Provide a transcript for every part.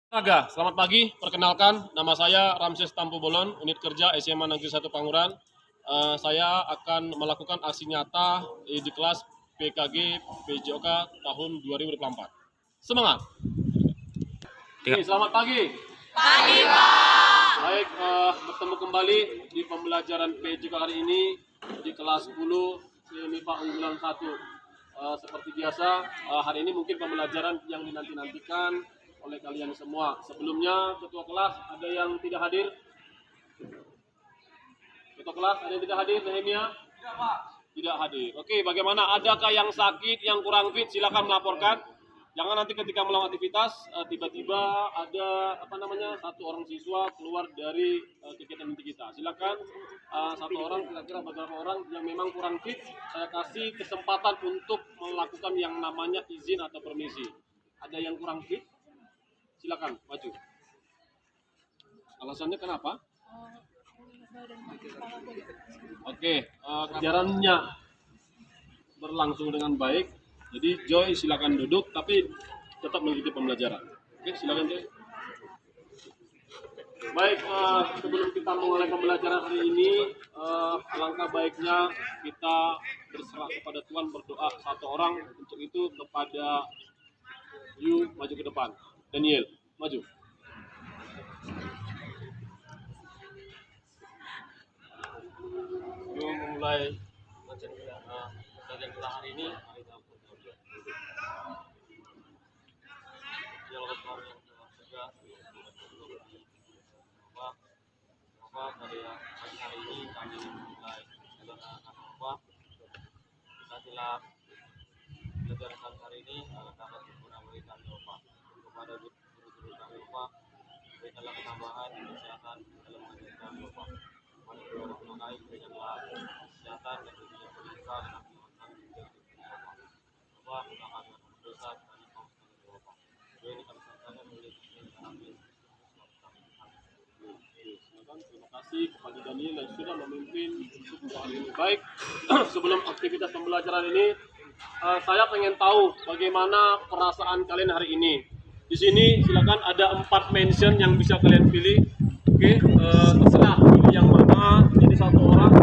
Naga, selamat pagi. Perkenalkan, nama saya Ramses Tampu Bolon, unit kerja SMA Negeri 1 Panguran. Saya akan melakukan aksi nyata di kelas PKG PJOK tahun 2024. Semangat! Selamat pagi. Pagi, Pak. Baik, bertemu kembali di pembelajaran PJOK hari ini di kelas 10 MIPA unggulan 1. Seperti biasa, hari ini mungkin pembelajaran yang dinanti-nantikan oleh kalian semua. Sebelumnya, ketua kelas ada yang tidak hadir? Ketua kelas ada yang tidak hadir, Nehemia? Tidak, Pak. Tidak hadir. Oke, bagaimana? Adakah yang sakit, yang kurang fit? Silakan melaporkan. Jangan nanti ketika melakukan aktivitas, tiba-tiba ada satu orang siswa keluar dari kegiatan inti kita. Silakan satu orang, kira-kira beberapa orang yang memang kurang fit, saya kasih kesempatan untuk melakukan yang namanya izin atau permisi. Ada yang kurang fit? Silakan maju. Alasannya kenapa? Oke, kejarannya berlangsung dengan baik. Jadi Joy silakan duduk, tapi tetap mengikuti pembelajaran. Oke, silakan Joy. Baik, sebelum kita memulai pembelajaran hari ini, alangkah baiknya kita berserah kepada Tuhan, berdoa satu orang. Untuk itu kepada Yu, maju ke depan. Daniel, maju. Yu memulai pembelajaran kita hari ini. Pada pagi hari ini kami memulai pelajaran kita telah belajar hari ini dapat memberikan doa kepada guru-guru kami berikanlah ketambahan kesehatan dalam mengajarkan doa kepada guru mengenai berikanlah kesehatan dan berikanlah pendidikan dan pendidikan doa gunakan dosa dan kaum doa ini kami sampaikan oleh amin. Terima kasih kepada Daniel yang sudah memimpin untuk hari ini. Baik, sebelum aktivitas pembelajaran ini, saya pengen tahu bagaimana perasaan kalian hari ini. Di sini silakan ada 4 mention yang bisa kalian pilih. Oke, terserah pilih yang mana. Jadi satu orang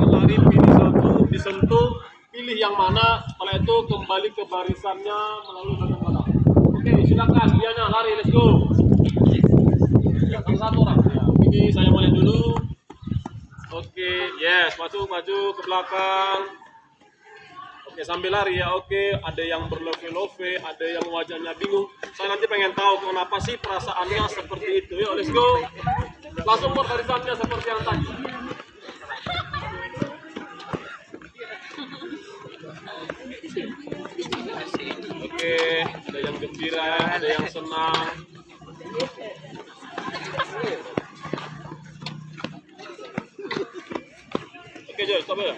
lari pilih satu, disentuh pilih yang mana. Setelah itu kembali ke barisannya melalui kata-kata. Oke, silakan Diana lari, let's go. Satu orang. Ya, ini saya mulai dulu. Oke, yes, maju ke belakang. Oke, sambil lari ya. Oke, ada yang berlove-love, ada yang wajahnya bingung. Saya nanti pengen tahu kenapa sih perasaannya seperti itu. Yuk, let's go. Langsung buat barisannya seperti yang tadi. Oke, ada yang gembira, ada yang senang. Oke, Joy, stop ya.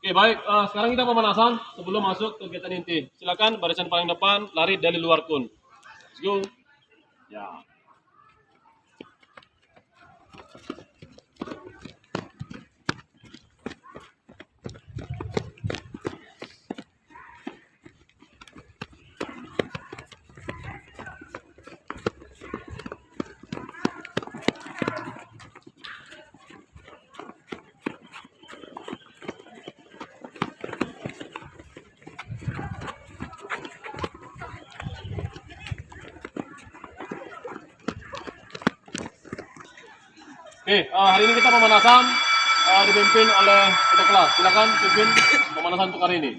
Oke, baik. Sekarang kita pemanasan sebelum masuk kegiatan inti. Silakan barisan paling depan lari dari luar kun. Let's go. Ya. Oke, hari ini kita pemanasan dipimpin oleh ketua kelas. Silakan pimpin pemanasan untuk hari ini.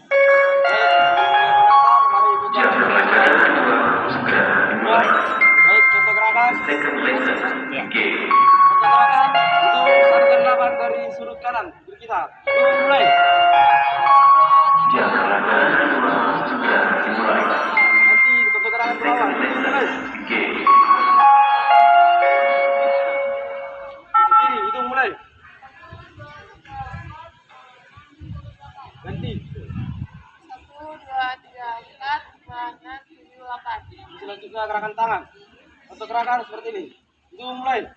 Baik, contoh gerakan. Ya. Contoh gerakan itu saringan 8 dari sudut kanan kiri kita. Itu mulai. Nanti contoh gerakan ke bawah. Mulai. Kiri, itu mulai. Ganti. 1, 2, 3, 4, 5, 6, 7, 8. Selanjutnya gerakan tangan. Contoh gerakan seperti ini. Itu mulai. 1,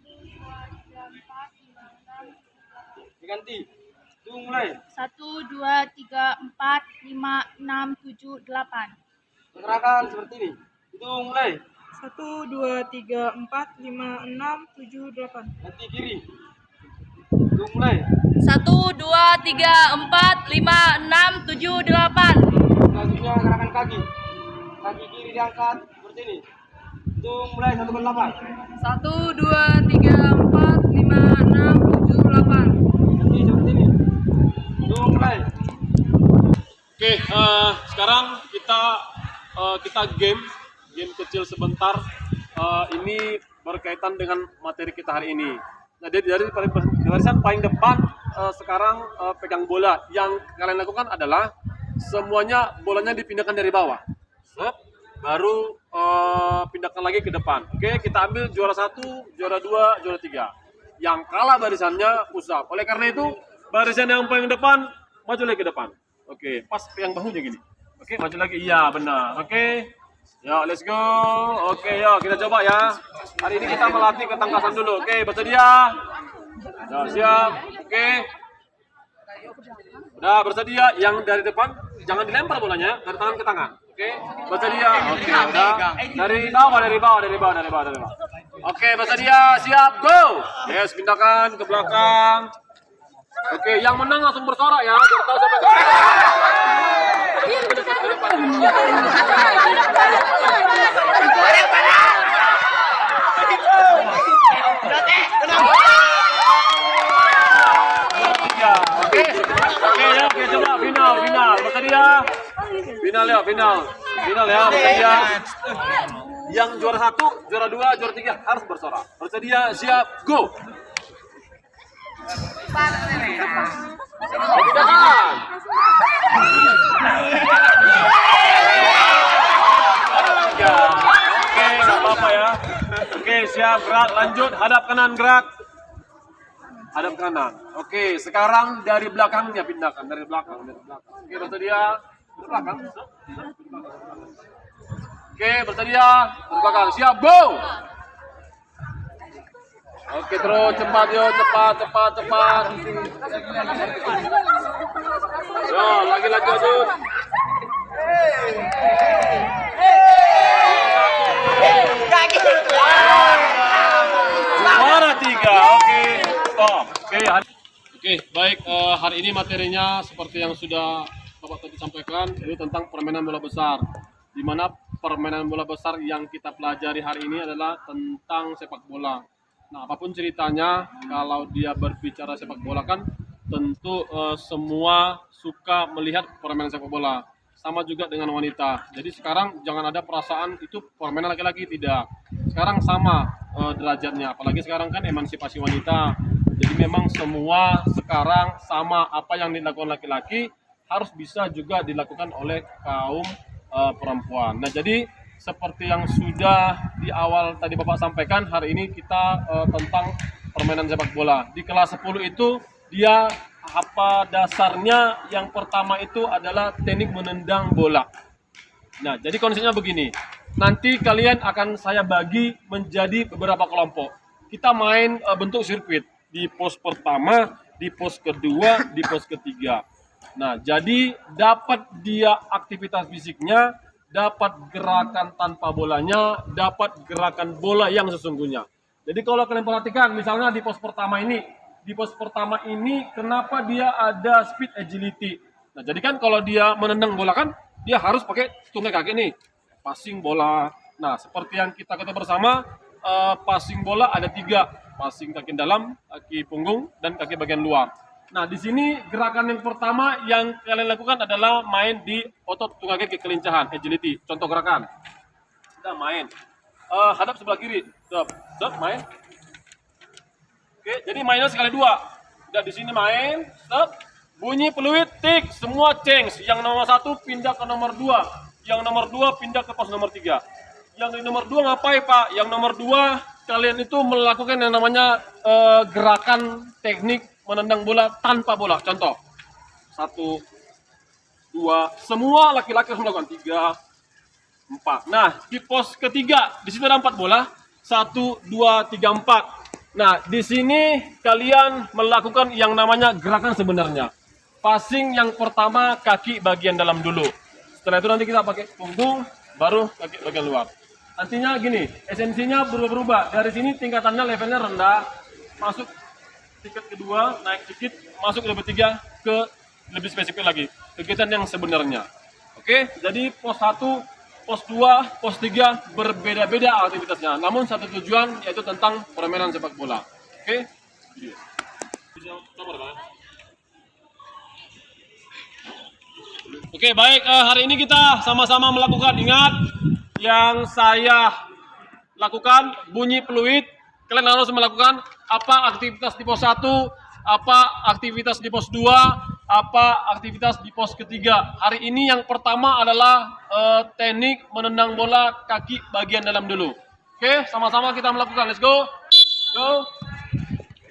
2, 3, 4, 5, 6, 7, 8. Diganti. Itu Hitung mulai. 1, 2, 3, 4, 5, 6, 7, 8. Gerakan seperti ini. Hitung mulai. 1, 2, 3, 4, 5, 6, 7, 8. Nanti kiri. Hitung mulai. 1, 2, 3, 4, 5, 6, 7, 8. Selanjutnya gerakan kaki. Kaki kiri diangkat seperti ini. Hitung mulai 1 ke 8. 1, 2, 3, 4, 5, 6, 7, 8. Nanti seperti ini. Hitung mulai. Oke, sekarang kita game kecil sebentar. Ini berkaitan dengan materi kita hari ini. Nah, dari barisan paling depan sekarang pegang bola. Yang kalian lakukan adalah semuanya bolanya dipindahkan dari bawah. Set, baru pindahkan lagi ke depan. Oke, kita ambil juara 1, juara 2, juara 3. Yang kalah barisannya push up. Oleh karena itu, barisan yang paling depan maju lagi ke depan. Oke, pas pegang bahunya gini. Oke, maju lagi. Iya, benar. Oke. Ya, let's go. Oke, yuk kita coba ya. Hari ini kita melatih ketangkasan dulu. Oke, bersedia. Ya, siap. Oke. Udah bersedia. Yang dari depan jangan dilempar bolanya, dari tangan ke tangan. Oke, bersedia. Oke, udah. Dari bawah. Oke, bersedia. Siap, go. Yes, pindahkan ke belakang. Oke, yang menang langsung bersorak ya. Biar tahu siapa yang Oke, ya, oke, coba final. Bersedia. Final ya, bersedia. Yang juara 1, juara 2, juara 3 harus bersorak. Bersedia, siap, go. Pindahkan. Ya, oke, nggak apa-apa ya. Oke, siap, gerak, lanjut, hadap kanan, gerak. Hadap kanan. Oke, sekarang dari belakangnya pindahkan, dari belakang. Oke, bersedia, dari belakang. Oke, bersedia, dari belakang. Siap, go. Oke, terus cepat yuk, cepat. Yo, lagi lanjut. Juara 3. Oke, stop. Oke, baik. Hari ini materinya seperti yang sudah Bapak tadi sampaikan, itu tentang permainan bola besar. Di mana permainan bola besar yang kita pelajari hari ini adalah tentang sepak bola. Nah, apapun ceritanya, kalau dia berbicara sepak bola kan tentu semua suka melihat permainan sepak bola. Sama juga dengan wanita. Jadi sekarang jangan ada perasaan itu permainan laki-laki, tidak. Sekarang sama derajatnya. Apalagi sekarang kan emansipasi wanita. Jadi memang semua sekarang sama, apa yang dilakukan laki-laki harus bisa juga dilakukan oleh kaum perempuan. Nah, jadi seperti yang sudah di awal tadi Bapak sampaikan, hari ini kita tentang permainan sepak bola. Di kelas 10 itu dia apa dasarnya, yang pertama itu adalah teknik menendang bola. Nah, jadi konsepnya begini. Nanti kalian akan saya bagi menjadi beberapa kelompok. Kita main bentuk sirkuit. Di pos pertama, di pos kedua, di pos ketiga. Nah, jadi dapat dia aktivitas fisiknya, dapat gerakan tanpa bolanya, dapat gerakan bola yang sesungguhnya. Jadi kalau kalian perhatikan, misalnya di pos pertama ini, kenapa dia ada speed agility? Nah, jadi kan kalau dia menendang bola kan, dia harus pakai tungkai kaki nih, passing bola. Nah, seperti yang kita ketahui bersama, passing bola ada 3, passing kaki dalam, kaki punggung, dan kaki bagian luar. Nah, di sini gerakan yang pertama yang kalian lakukan adalah main di otot tungkai kaki kelincahan, agility. Contoh gerakan. Sudah main. Hadap sebelah kiri. Stop, main. Oke, jadi mainnya sekali 2. Udah di sini main, stop. Bunyi peluit, tik, semua change. Yang nomor 1 pindah ke nomor 2. Yang nomor 2 pindah ke pos nomor 3. Yang di nomor 2 ngapain, Pak? Yang nomor 2 kalian itu melakukan yang namanya gerakan teknik menendang bola tanpa bola. Contoh, 1, 2, semua laki-laki harus melakukan 3, 4. Nah, di pos ketiga, di situ ada 4 bola. 1, 2, 3, 4. Nah, di sini kalian melakukan yang namanya gerakan sebenarnya. passing yang pertama kaki bagian dalam dulu. Setelah itu nanti kita pakai punggung, baru kaki bagian luar. Artinya gini, esensinya berubah-ubah. Dari sini tingkatannya levelnya rendah, masuk tingkat kedua, naik sedikit, masuk level 3 ke lebih spesifik lagi. Kegiatan yang sebenarnya. Oke, jadi pos 1, pos 2, pos 3 berbeda-beda aktivitasnya. Namun satu tujuan yaitu tentang permainan sepak bola. Oke? Oke, baik. Hari ini kita sama-sama melakukan, ingat, yang saya lakukan bunyi peluit. Kalian harus melakukan apa aktivitas di pos 1, apa aktivitas di pos 2, apa aktivitas di pos ketiga. Hari ini yang pertama adalah teknik menendang bola kaki bagian dalam dulu. Oke, sama-sama kita melakukan. Let's go. Go.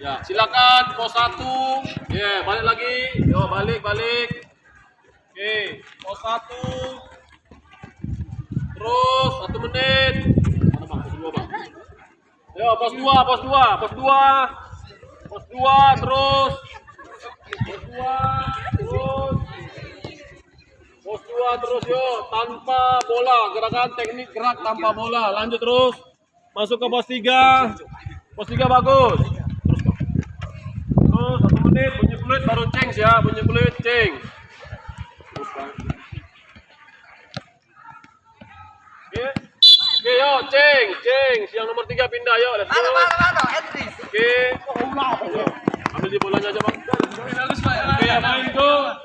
Ya, silakan pos 1. Ya, balik lagi. Yo, balik. Oke, pos 1. Terus 1 menit. Mana Bang? Pos 2, Bang. Yo, pos 2 terus. Pos 2 terus yo, tanpa bola, gerakan teknik gerak tanpa bola. Lanjut terus. Masuk ke pos 3. Pos 3 bagus. Terus 1 menit bunyi peluit baru ceng ya, bunyi peluit ceng. Oke, yo, ceng. Yang nomor 3 pindah, yo. Let's go. Oke. Ambil di bolanya aja, Bang. Oke, main, go.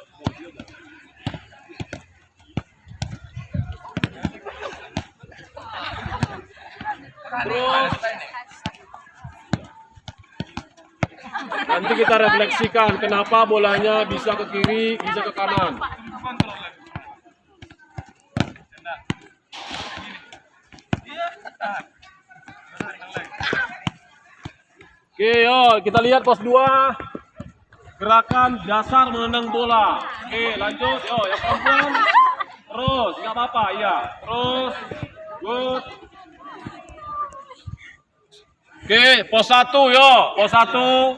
Terus. Nanti kita refleksikan kenapa bolanya bisa ke kiri, bisa ke kanan. Oke, yo, kita lihat pos 2. Gerakan dasar menendang bola. Oke, lanjut. Yo, yang pelan-pelan. Terus, nggak apa-apa, iya. Terus, good. Oke, pos 1, yo. Pos 1.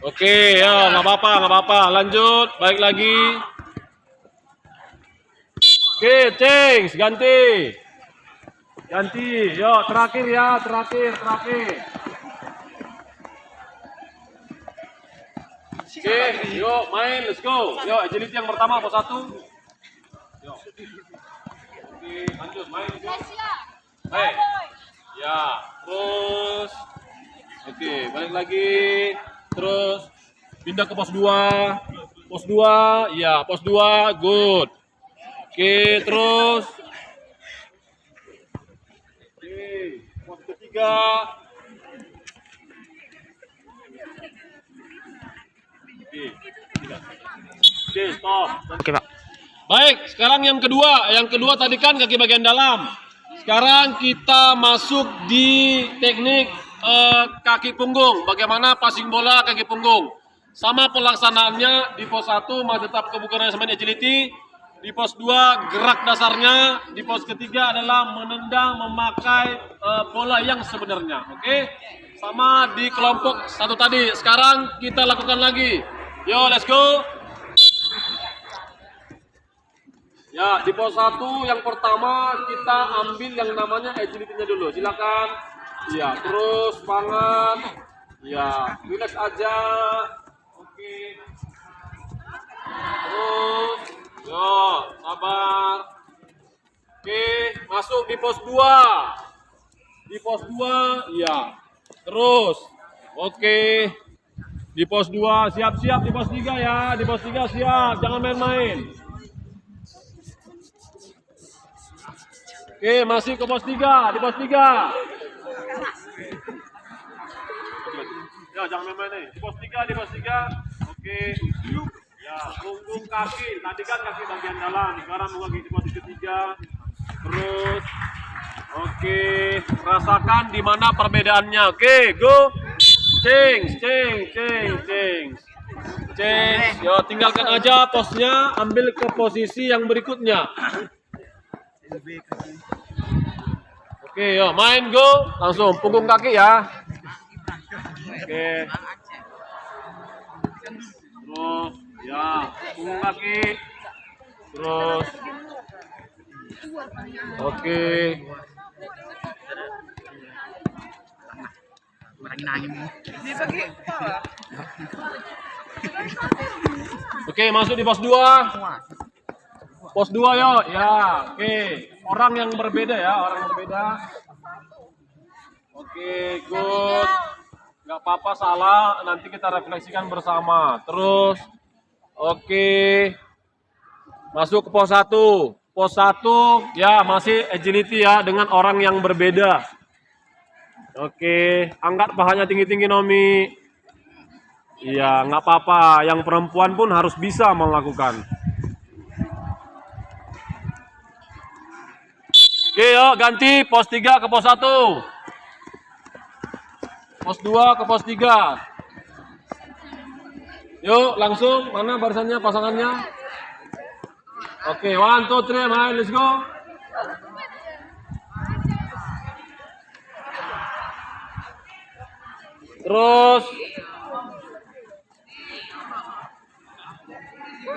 Oke, yo, nggak apa-apa. Lanjut, baik lagi. Oke, change, ganti, yo, terakhir ya, terakhir. Oke, yuk main, let's go. Yo, agility yang pertama, pos 1. Yo. Oke, lanjut, main. Baik. Ya, terus. Oke, balik lagi. Terus, pindah ke pos 2. Pos 2, ya, pos 2, good. Oke, terus. Pos ketiga. Oke, stop. Oke, Pak. Baik, sekarang yang kedua. Yang kedua tadi kan kaki bagian dalam. Sekarang kita masuk di teknik kaki punggung. Bagaimana passing bola kaki punggung. Sama pelaksanaannya di pos 1 masih tetap kebugaran sama agility. Di pos 2 gerak dasarnya, di pos ketiga adalah menendang memakai bola yang sebenarnya. Oke? Sama di kelompok 1 tadi. Sekarang kita lakukan lagi. Yo, let's go. Ya, di pos 1 yang pertama kita ambil yang namanya agility-nya dulu. Silakan. Ya, terus semangat. Ya, relax aja. Oke. Terus yo, sabar. Oke, masuk di pos 2. Di pos 2, ya. Terus. Oke. Di pos 2, siap-siap di pos 3 ya. Di pos 3 siap, jangan main-main. Oke, masih ke pos 3, di pos 3. Ya, jangan main-main nih. Di pos 3. Oke. Ya, punggung kaki. Tadi kan kaki bagian dalam. Sekarang mau kaki di posisi 3. Terus. Oke. Rasakan di mana perbedaannya. Oke, go. Change. Yo, tinggalkan aja posnya. Ambil ke posisi yang berikutnya. Oke, yo, main, go. Langsung punggung kaki ya. Oke. Oh, ya, punggung kaki. Terus. Oke. Oke, masuk di pos 2. Pos 2 yuk. Ya, oke. Orang yang berbeda ya, orang yang berbeda. Oke, good. Nggak apa-apa salah, nanti kita refleksikan bersama. Terus, oke. Masuk ke pos 1. Pos 1, ya masih agility ya, dengan orang yang berbeda. Oke, angkat pahanya tinggi-tinggi Nomi. Iya, nggak apa-apa. Yang perempuan pun harus bisa melakukan. Oke, yuk ganti pos 3 ke pos 1. Pos 2 ke pos 3. Yuk, langsung. Mana barisannya, pasangannya? Oke, 1, 2, 3, main, let's go. Terus.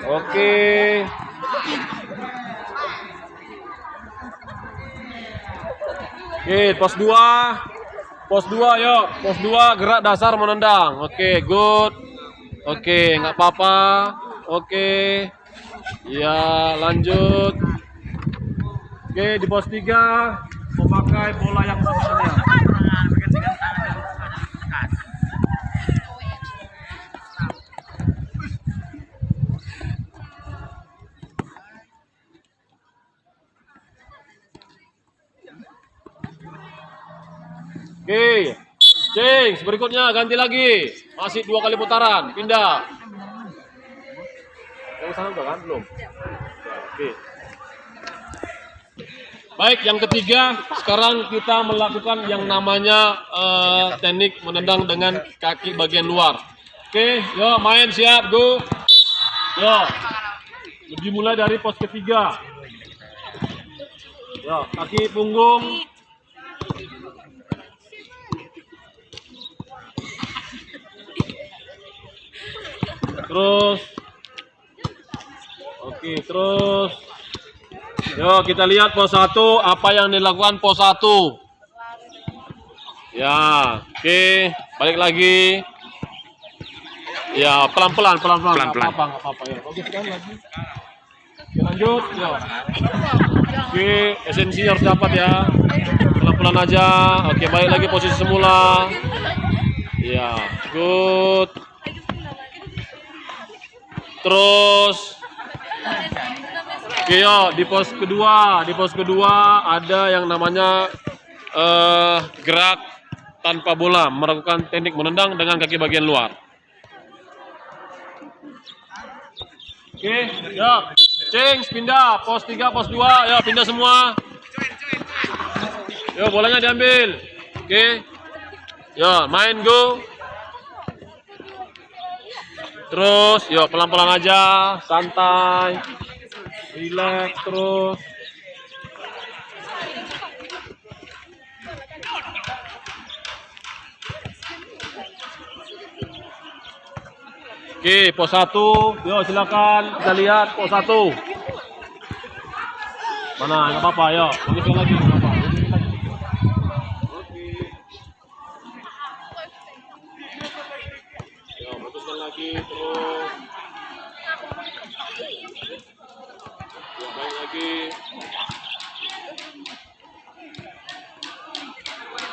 Oke. Oke, pos 2. Pos 2 yuk. Pos 2 gerak dasar menendang. Oke, good. Oke, nggak apa-apa. Oke. Ya, lanjut. Oke, di pos 3 memakai bola yang sebenarnya. Oke, change berikutnya ganti lagi, masih 2 kali putaran, pindah. Yang sana udah kan belum? Oke. Baik, yang ketiga sekarang kita melakukan yang namanya teknik menendang dengan kaki bagian luar. Oke, yuk main siap, go. Yuk, dimulai dari pos ketiga. Yuk, kaki punggung. Terus, oke, terus, yuk kita lihat pos 1 apa yang dilakukan pos 1. Ya, oke, balik lagi. Ya, pelan-pelan. Nggak apa-apa ya. Oke, sekali lagi. Oke, lanjut, ya. Oke, esensi harus dapat ya. Pelan-pelan aja. Oke, balik lagi posisi semula. Ya, good. Terus, oke yo, di pos kedua ada yang namanya gerak tanpa bola, melakukan teknik menendang dengan kaki bagian luar. Oke, ya, change, pindah, pos 3, pos 2, ya pindah semua. Yo, bolanya diambil. Oke, yo, main go. Terus, yuk pelan-pelan aja, santai, relax terus. Oke, pos 1, yuk silakan kita lihat pos 1. Mana, nggak apa-apa, yuk, lanjutkan lagi, nggak apa-apa. Lagi terus ya, baik lagi.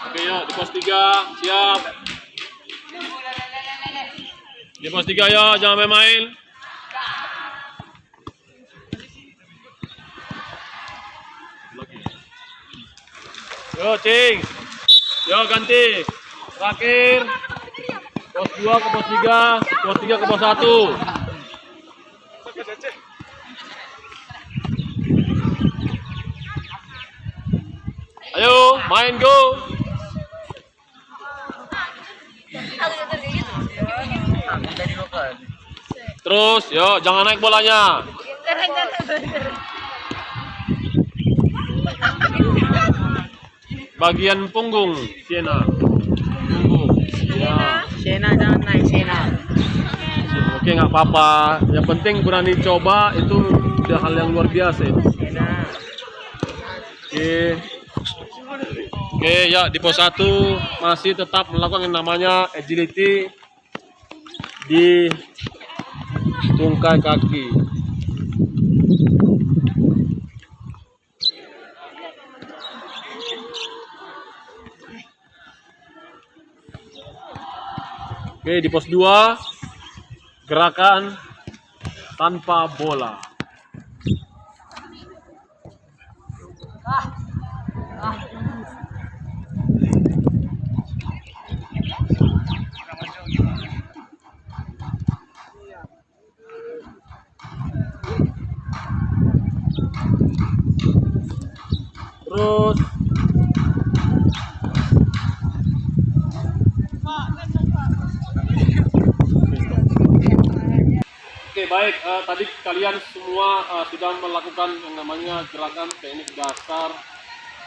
Oke ya, di pos 3 siap. Di pos 3 ya, jangan main-main. Yo cing, yo ganti terakhir. Pos 2 ke pos 3, pos 3 ke pos 1. Ayo, main go. Terus, yo jangan naik bolanya. Bagian punggung, Siena. Punggung. Ya. Siena jangan naik, Siena. Oke, nggak apa-apa. Yang penting berani coba, itu udah hal yang luar biasa. Oke. Oke, ya di pos 1 masih tetap melakukan yang namanya agility di tungkai kaki. Oke, di pos 2 gerakan tanpa bola. Terus oke, baik, tadi kalian semua sudah melakukan yang namanya gerakan teknik dasar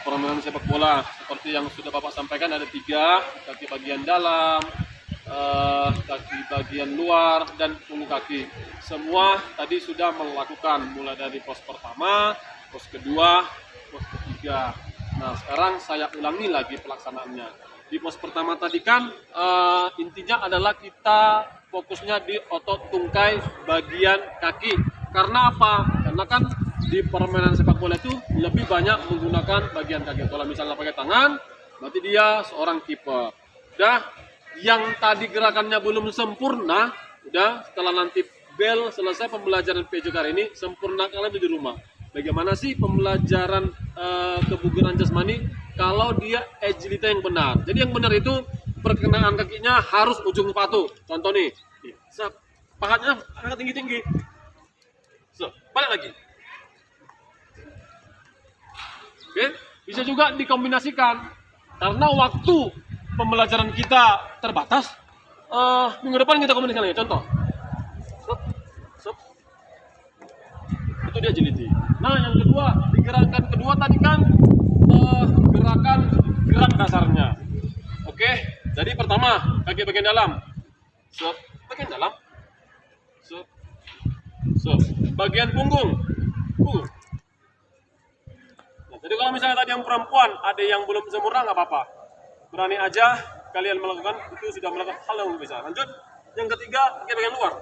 permainan sepak bola. Seperti yang sudah Bapak sampaikan, ada 3, kaki bagian dalam, kaki bagian luar, dan punggung kaki. Semua tadi sudah melakukan, mulai dari pos pertama, pos kedua, pos ketiga. Nah, sekarang saya ulangi lagi pelaksanaannya. Di pos pertama tadi kan intinya adalah kita fokusnya di otot tungkai bagian kaki. Karena apa? Karena kan di permainan sepak bola itu lebih banyak menggunakan bagian kaki. Kalau misalnya pakai tangan, berarti dia seorang kiper. Udah, yang tadi gerakannya belum sempurna, udah setelah nanti bel selesai pembelajaran PJK hari ini, sempurnakan di rumah. Bagaimana sih pembelajaran kebugaran jasmani kalau dia agility yang benar? Jadi yang benar itu perkenaan kakinya harus ujung sepatu. Contoh nih, pahatnya angkat tinggi-tinggi. Balik lagi. Oke, bisa juga dikombinasikan. Karena waktu pembelajaran kita terbatas, minggu depan kita komunikasi lagi. Contoh. Itu dia agility. Nah, yang kedua, di gerakan kedua tadi kan gerakan gerak dasarnya. Oke, jadi pertama kaki bagian dalam. Bagian dalam. Bagian punggung. Nah, jadi kalau misalnya tadi yang perempuan ada yang belum sempurna, nggak apa-apa. Berani aja kalian melakukan, itu sudah melakukan hal yang bisa. Lanjut, yang ketiga kaki bagian luar.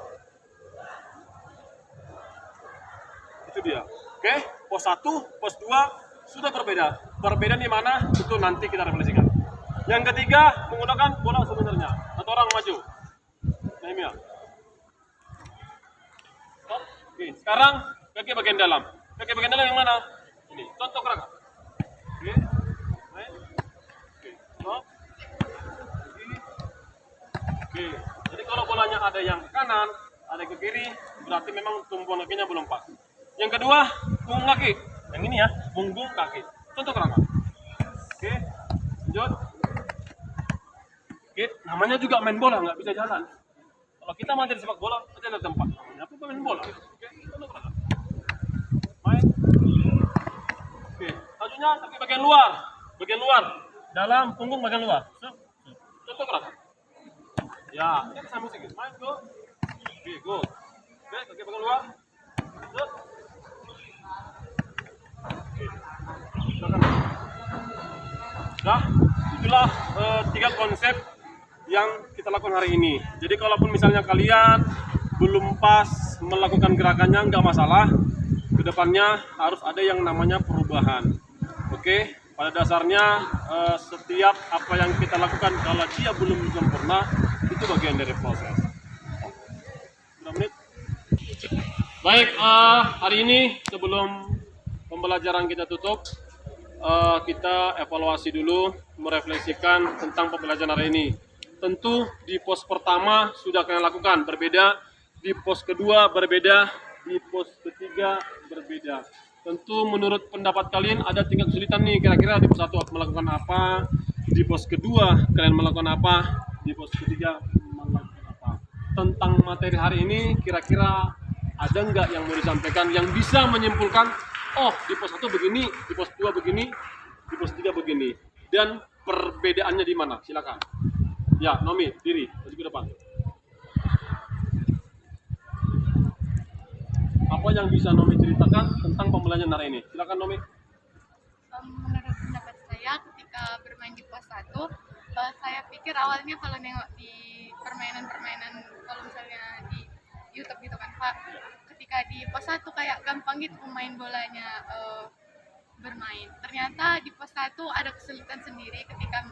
Itu dia. Oke, pos 1, pos 2 sudah berbeda. Perbedaan di mana? Itu nanti kita refleksikan. Yang ketiga, menggunakan bola sebenarnya. Satu orang maju. Nehemia. Oke, sekarang kaki bagian dalam. Kaki bagian dalam yang mana? Ini. Contoh gerakan. Oke. Main. Oke. Stop. Oke. Jadi kalau bolanya ada yang ke kanan, ada ke kiri, berarti memang tumpuan kakinya belum pas. Yang kedua, punggung kaki. Yang ini ya, punggung kaki. Contoh gerakan. Oke, lanjut. Oke, namanya juga main bola, nggak bisa jalan. Kalau kita main di sepak bola, kita ada tempat. Apa main bola? Oke, contoh gerakan. Main. Oke, selanjutnya kaki bagian luar. Bagian luar. Dalam punggung bagian luar. Contoh gerakan. Ya, kita sama sedikit. Main, go. Oke, go. Oke, kaki bagian luar. Lanjut. Nah, itulah 3 konsep yang kita lakukan hari ini. Jadi kalaupun misalnya kalian belum pas melakukan gerakannya, nggak masalah. Kedepannya harus ada yang namanya perubahan. Oke, pada dasarnya setiap apa yang kita lakukan kalau dia belum sempurna, itu bagian dari proses. Berapa menit? Baik, hari ini sebelum pembelajaran kita tutup, kita evaluasi dulu, merefleksikan tentang pembelajaran hari ini. Tentu di pos pertama sudah kalian lakukan, berbeda. Di pos kedua berbeda, di pos ketiga berbeda. Tentu menurut pendapat kalian ada tingkat kesulitan nih, kira-kira di pos 1 melakukan apa, di pos kedua kalian melakukan apa, di pos ketiga melakukan apa. Tentang materi hari ini, kira-kira ada nggak yang mau disampaikan yang bisa menyimpulkan, oh di pos 1 begini, di pos 2 begini, di pos 3 begini, dan perbedaannya di mana? Silakan. Ya, Nomi, diri, maju ke depan. Apa yang bisa Nomi ceritakan tentang pembelajaran hari ini? Silakan Nomi. Menurut pendapat saya ketika bermain di pos 1, saya pikir awalnya kalau nengok di permainan-permainan, kalau misalnya di YouTube gitu kan Pak, ketika di pos 1 kayak gampang gitu pemain bolanya bermain. Ternyata di pos 1 ada kesulitan sendiri ketika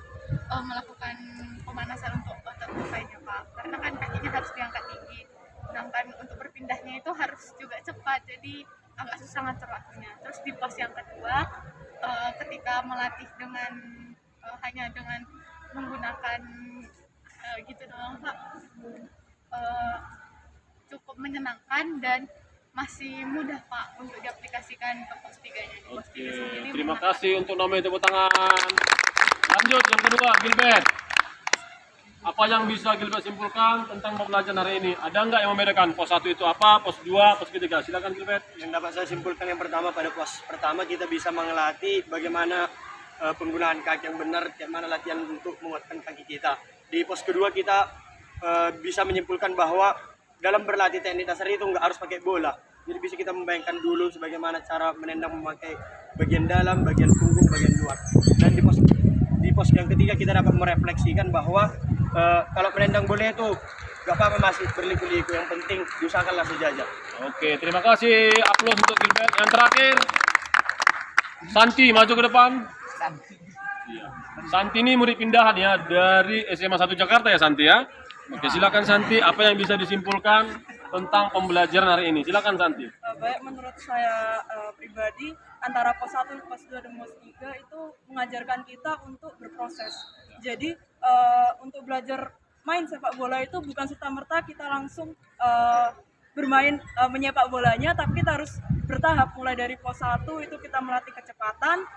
melakukan pemanasan untuk otot kaki Pak, karena kan kakinya harus diangkat tinggi, sedangkan untuk berpindahnya itu harus juga cepat, jadi agak susah ngatur waktunya. Terus di pos yang kedua, ketika melatih dengan hanya dengan menggunakan gitu doang Pak, cukup menyenangkan dan masih mudah Pak untuk diaplikasikan ke pos 3-nya. Di pos 3 sendiri Terima kasih untuk Nomi, tepuk tangan. Lanjut yang kedua, Gilbert. Apa yang bisa Gilbert simpulkan tentang pembelajaran hari ini? Ada nggak yang membedakan pos 1 itu apa, pos 2, pos 3? Silakan Gilbert. Yang dapat saya simpulkan yang pertama, pada pos pertama kita bisa mengelatih bagaimana penggunaan kaki yang benar, bagaimana latihan untuk menguatkan kaki kita. Di pos kedua kita bisa menyimpulkan bahwa dalam berlatih teknik dasar itu nggak harus pakai bola. Jadi bisa kita membayangkan dulu sebagaimana cara menendang memakai bagian dalam, bagian punggung, bagian luar. Dan di pos yang ketiga kita dapat merefleksikan bahwa kalau menendang bola itu nggak apa-apa masih berliku-liku, yang penting diusahakanlah sejajar. Oke, terima kasih. Aplaus untuk Gilbert. Yang terakhir, Santi, maju ke depan. Iya. Santi ini murid pindahan ya dari SMA 1 Jakarta ya Santi ya. Oke, silakan Santi. Apa yang bisa disimpulkan tentang pembelajaran hari ini? Silakan Santi. Baik, menurut saya pribadi, antara pos 1, pos 2, dan pos 3 itu mengajarkan kita untuk berproses. Jadi untuk belajar main sepak bola itu bukan serta-merta kita langsung bermain menyepak bolanya, tapi kita harus bertahap. Mulai dari pos 1 itu kita melatih kecepatan,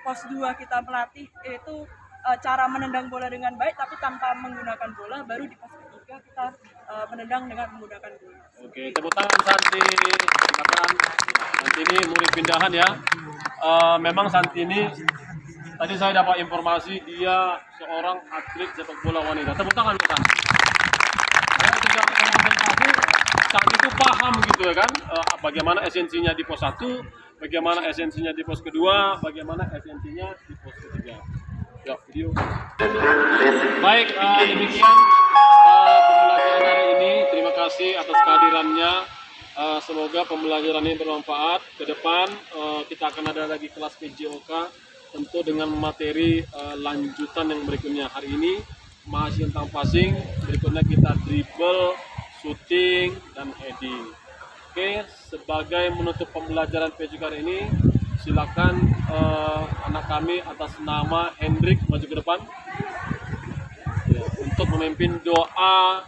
pos 2 kita melatih itu cara menendang bola dengan baik tapi tanpa menggunakan bola, baru di pos 3 kita menendang dengan menggunakan bola. Oke, tepuk tangan Santi. Silakan. Santi ini murid pindahan ya. Memang Santi ini tadi saya dapat informasi dia seorang atlet sepak bola wanita. Tepuk tangan untuk Santi. Saya ketika presentasi, Santi itu paham gitu ya kan, bagaimana esensinya di pos 1, bagaimana esensinya di pos kedua, bagaimana esensinya di pos ketiga. Ya, video. Baik, demikian pembelajaran hari ini. Terima kasih atas kehadirannya. Semoga pembelajaran ini bermanfaat. Ke depan kita akan ada lagi kelas PJOK, tentu dengan materi lanjutan yang berikutnya. Hari ini masih tentang passing, berikutnya kita dribble, shooting, dan heading. Oke, sebagai menutup pembelajaran PJOK hari ini, silakan anak kami atas nama Hendrik maju ke depan ya, untuk memimpin doa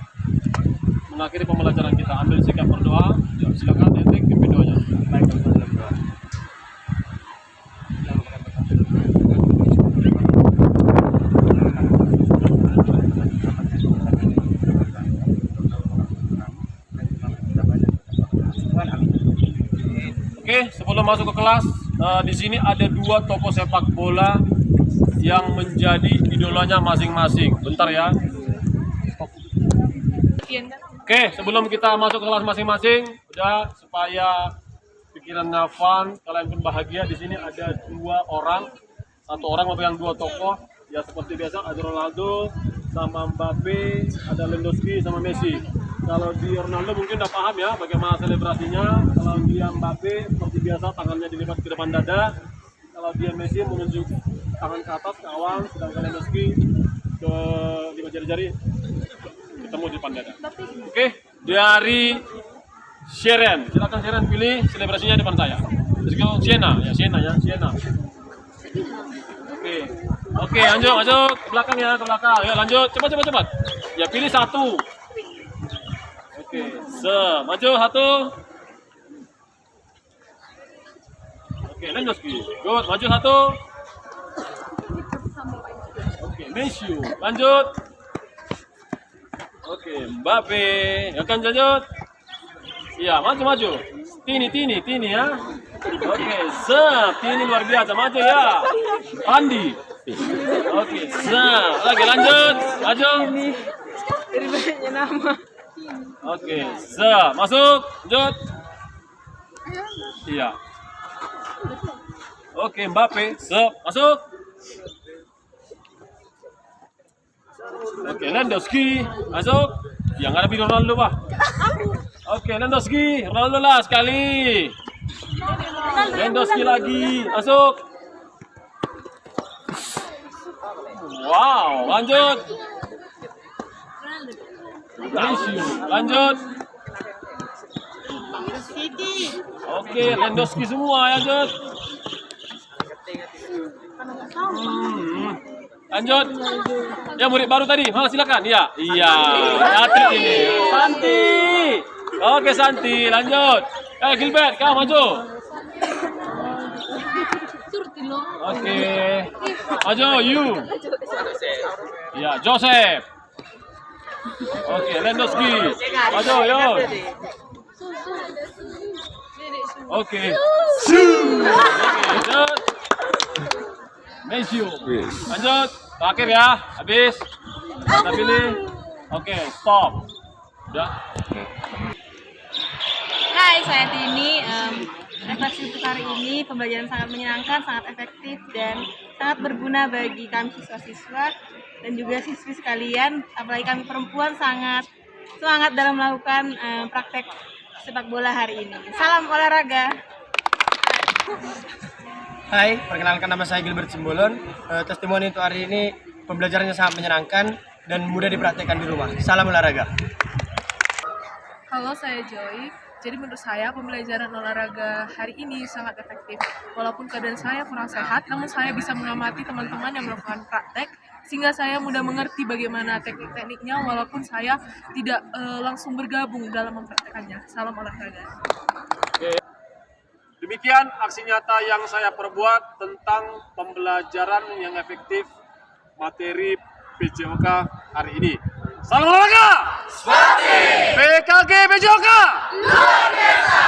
mengakhiri pembelajaran kita. Ambil sikap berdoa. Ya, silakan Hendrik pimpin doanya. Baik, berdoa. Oke, sebelum masuk ke kelas, di sini ada 2 tokoh sepak bola yang menjadi idolanya masing-masing. Bentar ya. Oke, sebelum kita masuk ke kelas masing-masing, udah supaya pikirannya fun, kalian pun bahagia. Di sini ada 2 orang, 1 orang memegang 2 tokoh. Ya seperti biasa ada Ronaldo sama Mbappe, ada Lewandowski sama Messi. Kalau di Ronaldo mungkin udah paham ya bagaimana selebrasinya. Kalau dia Mbappe seperti biasa tangannya dilipat ke depan dada. Kalau dia Messi menunjuk tangan ke atas ke awal, sedangkan Lewandowski ke 5 jari-jari ketemu di depan dada. Oke, dari Sharon, silakan Sharon pilih selebrasinya depan saya. Let's go Siena, ya Siena ya Siena. Oke, lanjut ke belakang ya, ke belakang. Ya lanjut, cepat. Ya pilih 1. Oke, maju 1. Oke, Lewandowski. Good, maju 1. Oke, Messi. Lanjut. Oke, Mbappe. Ya kan lanjut. Iya, maju. Tini ya. Oke, Tini luar biasa, maju ya. Andi. Oke, lagi lanjut, maju. Jadi banyaknya nama. Oke, masuk, lanjut. Iya. Oke, Mbappe, masuk. Oke, Lewandowski, masuk. Yang ada Ronaldo, Pak. Oke, Lewandowski, Ronaldo lah sekali. Lewandowski lagi, masuk. Wow, lanjut. Lanjut. Oke, Lewandowski semua, lanjut. Lanjut. Ya, murid baru tadi. Silakan. Iya. Hatrik ini. Santi. Oke, Santi. Lanjut. Gilbert, kamu maju. Oke. Maju, you. Iya, Joseph. Oke, Lewandowski. Maju, yo. Oke. Lanjut. Messi. Lanjut. Terakhir ya. Habis. Kita pilih. Oke, stop. Udah. Hai, saya Tini. Refleksi untuk hari ini, pembelajaran sangat menyenangkan, sangat efektif, dan sangat berguna bagi kami siswa-siswa dan juga siswi sekalian. Apalagi kami perempuan sangat semangat dalam melakukan praktek sepak bola hari ini. Salam olahraga. Hai, perkenalkan nama saya Gilbert Simbolon. Testimoni untuk hari ini, pembelajarannya sangat menyenangkan dan mudah dipraktekkan di rumah. Salam olahraga. Halo, saya Joy. Jadi menurut saya pembelajaran olahraga hari ini sangat efektif. Walaupun keadaan saya kurang sehat, namun saya bisa mengamati teman-teman yang melakukan praktek, sehingga saya mudah mengerti bagaimana teknik-tekniknya walaupun saya tidak langsung bergabung dalam mempraktekannya. Salam olahraga. Demikian aksi nyata yang saya perbuat tentang pembelajaran yang efektif materi PJOK hari ini. Salam olahraga! PKG PJOK! Luar biasa!